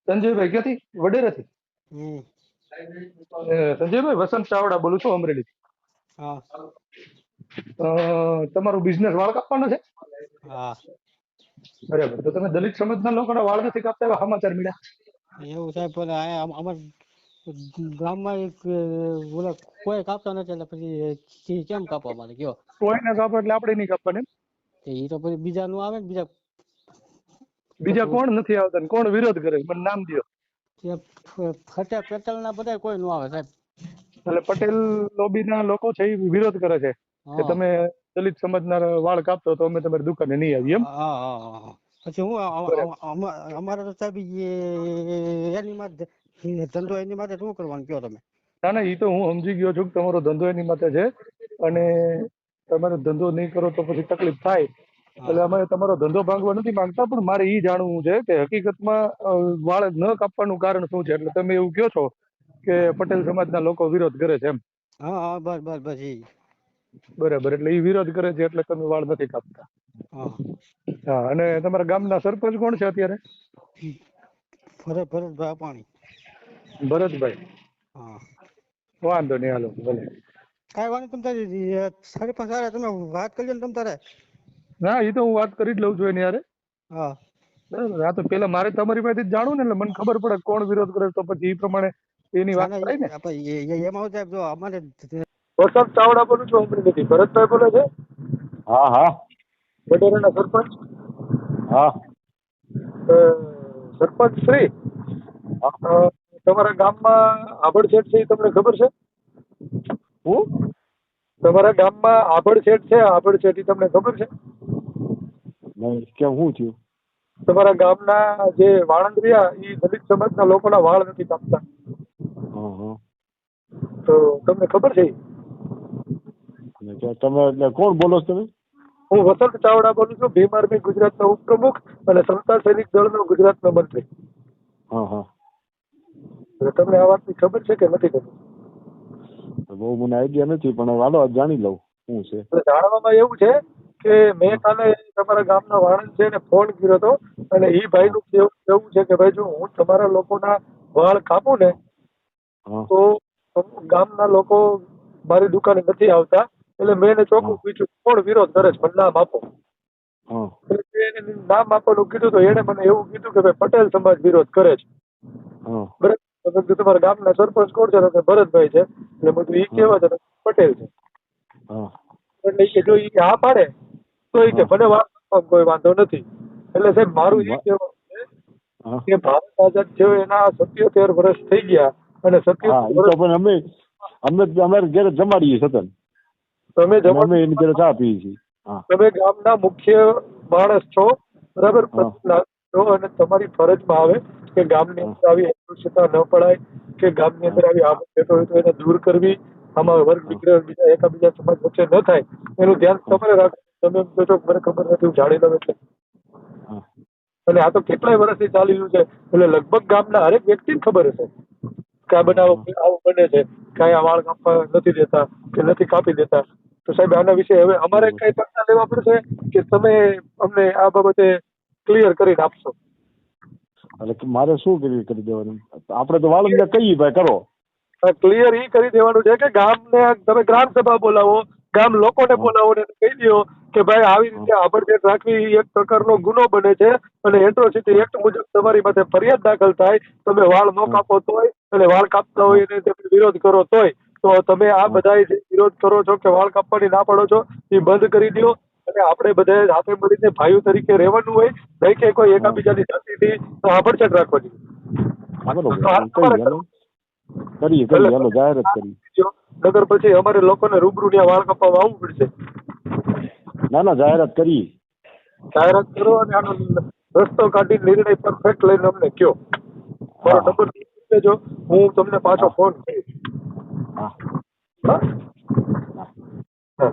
સંજયભાઈ ક્યાંથી? વડેરાથી? હમ. સંજયભાઈ વસંત ચાવડા બોલું છું, અમરેલી. હા. તમારું બિઝનેસ વાળ કાપવાનો છે? હા. બરાબર. તો તમે દલિત સમાજના લોકોના વાળ નથી કાપતા એવા સમાચાર મળ્યા. એવું સાહેબ પણ અમાર ગામમાં એક ઓલા કોઈ કાપતા નથી એટલે પછી કેમ કાપવા માટે કયો? કોઈને કાપો એટલે આપણે નહીં કાપવાનું એમ? એ તો પછી બીજા નું આવે ને બીજા બીજા કોણ નથી આવતા ને કોણ વિરોધ કરે મને નામ દો. ફતે પેટલ ના બધા કોઈ નું આવે સાહેબ. એટલે પટેલ લોબીના લોકો છે એ વિરોધ કરે છે કે હા. તમે દલિત સમાજના વાળ કાપતો તો અમે તમારી દુકાને નહીં આવીએ એમ? હા હા હા. પછી બરાબર. હું અમારે તો સાહેબ એની માટે ધંધો એની માટે શું કરવાનું કયો તમે? ના ના, એ તો હું સમજી ગયો છું કે તમારો ધંધો એની માટે છે અને તમારો ધંધો નહીં કરો તો પછી તકલીફ થાય. હા. એટલે અમે તમારો ધંધો ભાંગવા નથી માંગતા, પણ મારે એ જાણવું છે કે હકીકતમાં વાળ ન કાપવાનું કારણ શું છે. એટલે તમે એવું કહો છો કે પટેલ સમાજના લોકો વિરોધ કરે છે એમ? હા હા, બસ બસ બસ એ. બરાબર. એટલે એ વિરોધ કરે છે એટલે તમે વાળ નથી કાપતા. હા. હા. અને તમારા ગામના સરપંચ કોણ છે અત્યારે? ભરતભાઈ પાણી. ભરતભાઈ? હા. વાંધો નહીં, હાલો ભલે. કાંઈ વાંધો તમ તારે સરપંચ હારે તમે વાત કરજો ને તમ તારે. ના, એ તો હું વાત કરી જ લઉં છું એની હારે. હા. બરાબર. હા, તો પેલા મારે તમારી પાસેથી જ જાણવું ને, એટલે મને ખબર પડે કોણ વિરોધ કરે તો પછી એ પ્રમાણે એની વાત કરાય ને. એમાં સાહેબ જો અમારે વસંત ચાવડા બોલું છું, અમરેલીથી. ભરતભાઈ બોલે છે? હા હા વડોદરાના સરપંચ? હા સરપંચ શ્રી, તમારા ગામમાં આભડછેટ છે એ તમને ખબર છે? હું તમારા ગામમાં આભડછેટ છે, આભડછેટ એ તમને ખબર છે? નહીં કેમ શું થયું? તમારા ગામના જે વાળંદ રહ્યા એ દલિત સમાજના લોકોના વાળ નથી કાપતા, હા હા તો તમને ખબર છે? અને તમે એટલે કોણ બોલો છો તમે? હું વસંત ચાવડા બોલું છું, ભીમ આર્મી ગુજરાતના ઉપપ્રમુખ અને સમતા સૈનિક દળનો ગુજરાતનો મંત્રી. હા હા એટલે તમને આ વાતની ખબર છે કે નથી ખબર? બહુ મને આઈડિયા નથી, પણ હાલો જાણી લઉં શું છે. એટલે જાણવામાં એવું છે કે મેં કાલે તમારા ગામના વાળંદ છે એને ફોન કર્યો હતો અને એ હા ભાઈનું એવું છે કે ભાઈ જો હું તમારા લોકોના વાળ કાપું ને હા તો ગામના લોકો મારી દુકાને નથી આવતા. એટલે મેં એને ચોખ્ખું હા પૂછ્યું કોણ વિરોધ કરે છે, મને નામ આપો. હા એટલે એને નામ આપવાનું કીધું તો એને મને એવું કીધું કે ભાઈ પટેલ સમાજ વિરોધ કરે છે. હા બરાબર. તો મેં કીધું તમારા ગામના સરપંચ કોણ છે? તો ભરતભાઈ છે. એટલે મેં કીધું એ હા કેવા છે? પટેલ છે. હા એટલે કે જો એ હા પાડે તો એ કે હા મને કોઈ વાંધો નથી. એટલે સાહેબ મારું એ હા કહેવાનું છે કે ભારત આઝાદ થયો એના 77 વર્ષ થઈ ગયા અને હા 77 એ તો વર્ષ પણ અમે અમારે ઘરે જમાડીએ સતન, તમે અને અમે એની ઘરે ચા પીએ છીએ. હા તમે ગામના મુખ્ય માણસ છો, બરાબર, હા છો અને તમારી ફરજમાં આવે કે ગામની હા અંદર આવી અસ્પૃશ્યતા ન પડાય કે ગામની હા અંદર આવી આફત થતો હોય તો એને દૂર કરવી, આમાં વર્ગ હા વિગ્રહ બીજા એકાબીજા સમાજ વચ્ચે ન થાય એનું ધ્યાન હા તમારે રાખવું. તમે એમ કહો છો કે મને ખબર નથી, હું જાણી લઉં એટલે. હા અને આ તો કેટલાય વર્ષથી ચાલી રહ્યું છે, એટલે લગભગ ગામના હરેક વ્યક્તિને ખબર હશે કે આ બનાવ હા આવું બને છે, કે આ વાળ કાપવા નથી દેતા કે નથી કાપી દેતા. તો સાહેબ આના વિશે હવે અમારે બરોબર. કઈ પગલાં લેવા પડશે કે તમે અમને આ બાબતે ક્લિયર કરીને આપશો? એટલે મારે શું કરી દેવાનું? આપણે તો વાળંદ કહીએ ભાઈ કરો. ક્લિયર એ કરી દેવાનું છે કે ગામને તમે ગ્રામ સભા બોલાવો, ગામ લોકોને હા બોલાવો ને કહી દો કે ભાઈ આવી હા રીતે આભડછેટ રાખવી એક પ્રકારનો ગુનો બને છે અને એટ્રોસિટી એક્ટ મુજબ તમારી માથે ફરિયાદ દાખલ થાય. તમે વાળ ન હા કાપો તોય અને વાળ કાપતા હા હોય એને તમે વિરોધ કરો તોય તો તમે આ હા બધા જે વિરોધ કરો છો કે વાળ કાપવાની ના પાડો છો એ બંધ કરી દો. અને આપણે બધા સાથે મળીને ભાઈઓ તરીકે રહેવાનું હોય, નહીં કે કોઈ હા એકાબીજાની જાતિથી આભડછેટ રાખવાની. બરોબર તો હાલ છે કઈ તમારે હાલો કરવું. કરીએ હાલો જાહેરાત કરી. નગર પછી અમારે લોકોને રૂબરૂ ત્યાં વાળ કપાવવા આવવું પડશે. ના ના જાહેરાત કરીએ. જાહેરાત કરો અને આનો રસ્તો કાઢી નિર્ણય પરફેક્ટ લઈને અમને કયો. મારો હા હા નંબર દેજો, હું તમને પાછો હા ફોન કરીશ. હા હા હા હા.